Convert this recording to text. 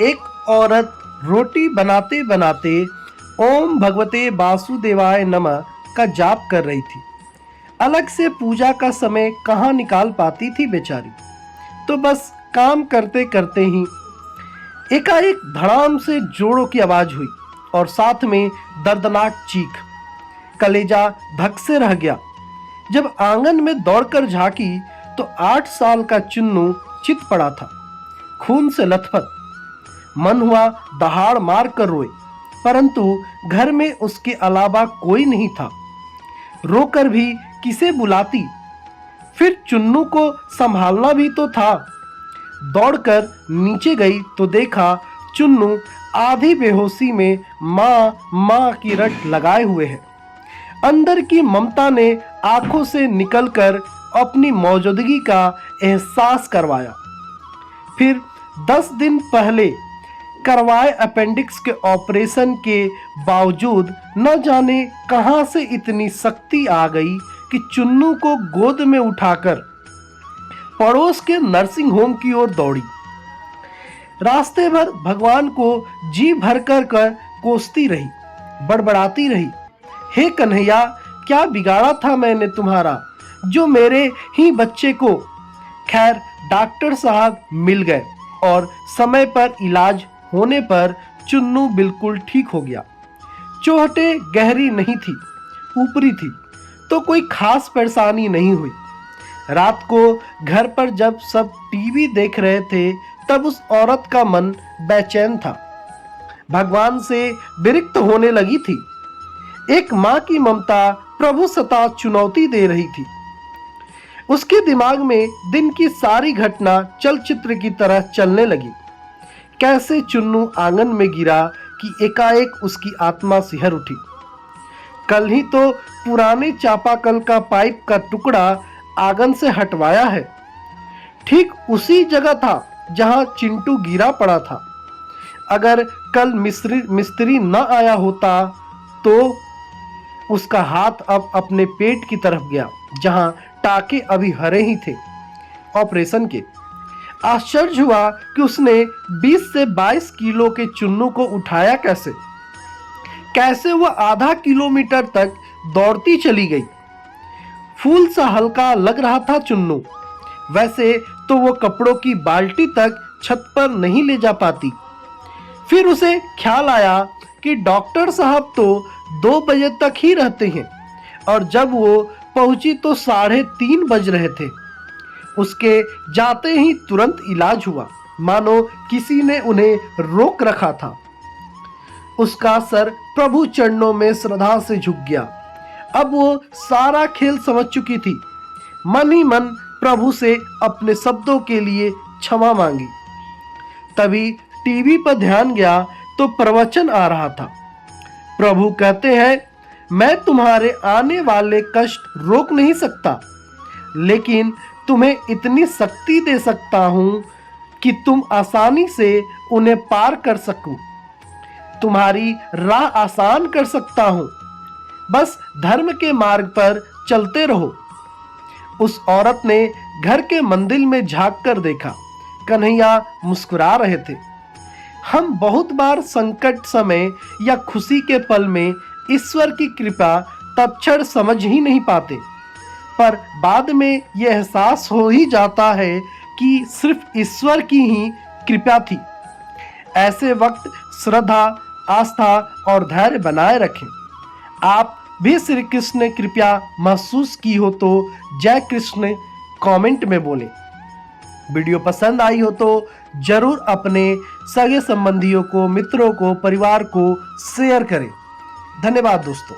एक औरत रोटी बनाते बनाते ओम भगवते वासुदेवाय नमः का जाप कर रही थी। अलग से पूजा का समय कहाँ निकाल पाती थी बेचारी। तो बस काम करते करते ही एकाएक धड़ाम से जोरों की आवाज हुई और साथ में दर्दनाक चीख। कलेजा धक से रह गया। जब आंगन में दौड़कर झांकी तो 8 साल का चुन्नू चित पड़ा था, खून से लथपथ। मन हुआ दहाड़ मार कर रोए, परंतु घर में उसके अलावा कोई नहीं था। रोकर भी किसे बुलाती। फिर चुन्नू को संभालना भी तो था। दौड़कर नीचे गई तो देखा चुन्नू आधी बेहोशी में माँ माँ की रट लगाए हुए है। अंदर की ममता ने आंखों से निकलकर अपनी मौजूदगी का एहसास करवाया। फिर 10 दिन पहले करवाए अपेंडिक्स के ऑपरेशन के बावजूद न जाने कहां से इतनी शक्ति आ गई कि चुन्नू को गोद में उठाकर पड़ोस के नर्सिंग होम की ओर दौड़ी। रास्ते भर भगवान को जी भर कर कोसती रही, बड़बड़ाती रही, हे कन्हैया, क्या बिगाड़ा था मैंने तुम्हारा, जो मेरे ही बच्चे को। खैर डॉक्टर साहब मिल गए और समय पर इलाज होने पर चुन्नू बिल्कुल ठीक हो गया। चोटें गहरी नहीं थी, ऊपरी थी, तो कोई खास परेशानी नहीं हुई। रात को घर पर जब सब टीवी देख रहे थे तब उस औरत का मन बेचैन था, भगवान से विरक्त होने लगी थी। एक माँ की ममता प्रभु सता चुनौती दे रही थी। उसके दिमाग में दिन की सारी घटना चलचित्र की तरह चलने लगी। कैसे चुन्नू आंगन में गिरा कि एकाएक उसकी आत्मा सिहर उठी। कल ही तो पुराने चापाकल का पाइप का टुकड़ा आंगन से हटवाया है, ठीक उसी जगह था जहां चिंटू गिरा पड़ा था। अगर कल मिस्त्री न आया होता तो उसका हाथ अब अपने पेट की तरफ गया, जहां टाके अभी हरे ही थे ऑपरेशन के। आश्चर्य हुआ कि उसने 20 से 22 किलो के चुन्नू को उठाया कैसे। कैसे वह आधा किलोमीटर तक दौड़ती चली गई। फूल सा हल्का लग रहा था चुन्नू। वैसे तो वो कपड़ों की बाल्टी तक छत पर नहीं ले जा पाती। फिर उसे ख्याल आया कि डॉक्टर साहब तो 2 बजे तक ही रहते हैं और जब वो पहुंची तो 3:30 बज रहे थे। उसके जाते ही तुरंत इलाज हुआ, मानो किसी ने उन्हें रोक रखा था। उसका सर प्रभु चरणों में श्रद्धा से झुक गया। अब वो सारा खेल समझ चुकी थी। मन ही मन प्रभु से अपने शब्दों के लिए क्षमा मांगी। तभी टीवी पर ध्यान गया तो प्रवचन आ रहा था। प्रभु कहते हैं, मैं तुम्हारे आने वाले कष्ट रोक नहीं सकता, लेकिन तुम्हें इतनी शक्ति दे सकता हूं कि तुम आसानी से उन्हें पार कर सको। तुम्हारी राह आसान कर सकता हूं, बस धर्म के मार्ग पर चलते रहो। उस औरत ने घर के मंदिर में झांक कर देखा। कन्हैया मुस्कुरा रहे थे। हम बहुत बार संकट समय या खुशी के पल में ईश्वर की कृपा तत्क्षण समझ ही नहीं पाते, पर बाद में यह एहसास हो ही जाता है कि सिर्फ ईश्वर की ही कृपा थी। ऐसे वक्त श्रद्धा, आस्था और धैर्य बनाए रखें। आप भी श्री कृष्ण कृपा महसूस की हो तो जय कृष्ण कमेंट में बोलें। वीडियो पसंद आई हो तो जरूर अपने सगे संबंधियों को, मित्रों को, परिवार को शेयर करें। धन्यवाद दोस्तों।